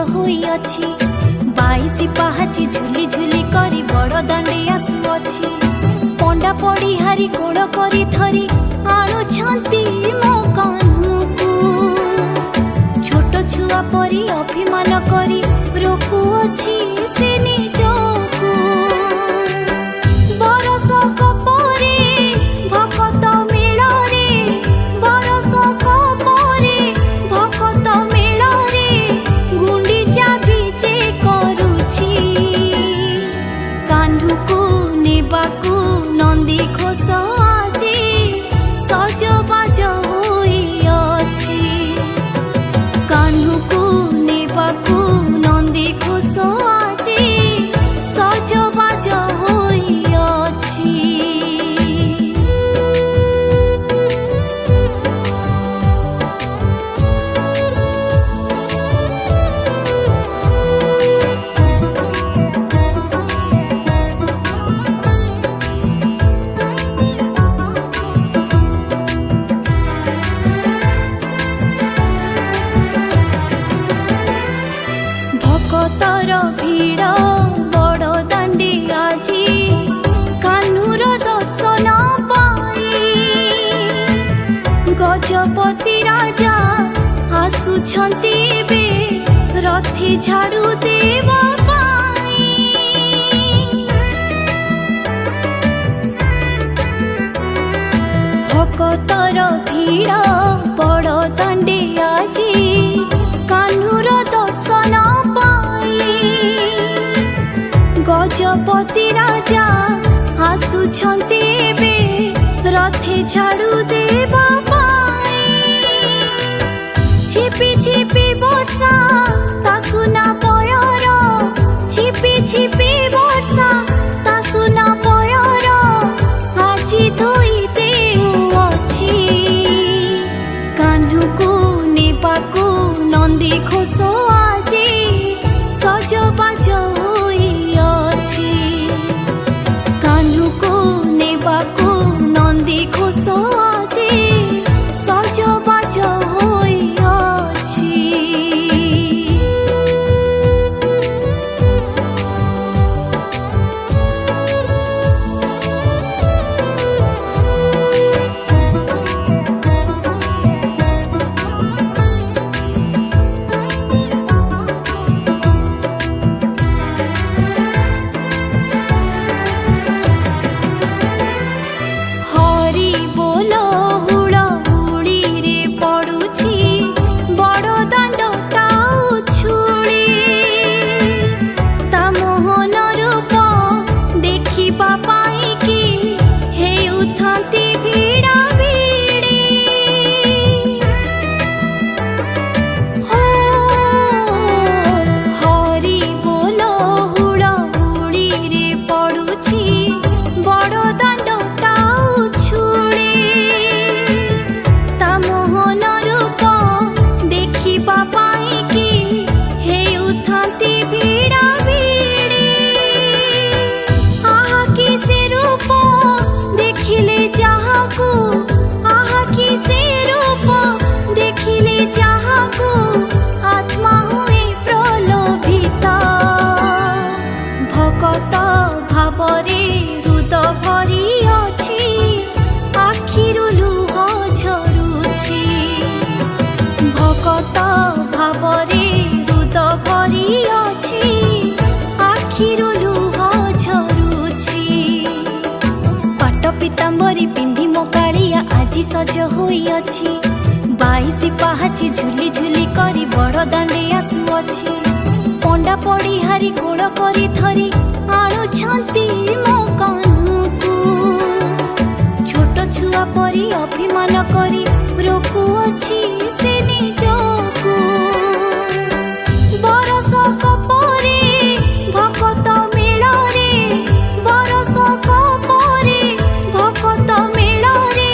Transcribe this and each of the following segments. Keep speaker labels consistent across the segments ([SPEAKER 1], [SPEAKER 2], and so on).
[SPEAKER 1] होइअछि 22 पाहाची झुली झुली करी बड़ दांडे आसुअछि पंडा पड़ी हारी गोड़ करी थरी आणुछंती मो कान्हूकु छोट छुआ परी अभिमान करी रोकुअछि से निजकु बरसक परे भकत मेଳରେ बरसक परे भकत मेଳରେ गुंडीचा विजे करुछि कान्हूकु नेबाकु नंदी घोष आजी सजबाज होइअछि कान्हूकु नेबाकु नंदी घोष आजी सजबाज होइअछि। भक्तर भीड़ बड़ दांडी आजी कान्हूर दर्शन पाई गजपति राजा आसुछंती बे रथी झाड़ू देवा पाई भक्तर भीड़ बड़ दांडी आजी कान्हूर दर्शन गजपति राजा आसुछंती बे रथे झाड़ू देवा पाई छिपी छिपी वर्षा तासुना पयर छिपी छिपी वर्षा तासुना पयर आजी धोई देउअछि कान्हूकु नेबाकु नंदी घोष आजी सजबाज कान्हूकु नेबाकु नंदी घोष आजी सजबाज होइअछि। हरि बोल हुड़ हुड़ी रे पड़ुछि बड़ दांडटा उछुली ता मोहन रूप देखिबा पाई कि हेउथांती भिड़ा भिड़ी हरि बोल हुड़ हुड़ी रे पड़ुछि बड़ दांडटा ता मोहन रूप देखिबा पाई कि हेउथांती भिड़ा भिड़ी आहा कि से रूप देखिले जाहाकु आहा कि से रूप देखिले जाहाकु आत्मा हुए प्रलोभित भकत भावरे हृद भरी अछि आखिरु लुह झरुछि भकत भावरे हृद भरी अछि आखिरु लुह झरुछि पाट पीताम्बरी पिंधि मो कालिया आजी सज होइअछि 22 पाहाची झुली झुली करी बड़ दांडे आसुअछि पंडा पड़ी हारी गोड़ करी थरी आणुछंती मो कान्हूकु छोट छुआ परी अभिमान करी रोकुअछि से निजकु बरसक परे भकत मेଳରେ बरसक परे भकत मेଳରେ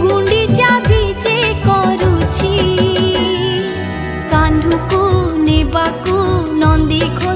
[SPEAKER 1] गुंडीचा विजे करुछि कान्हूकु नेबाकु नंदी घोष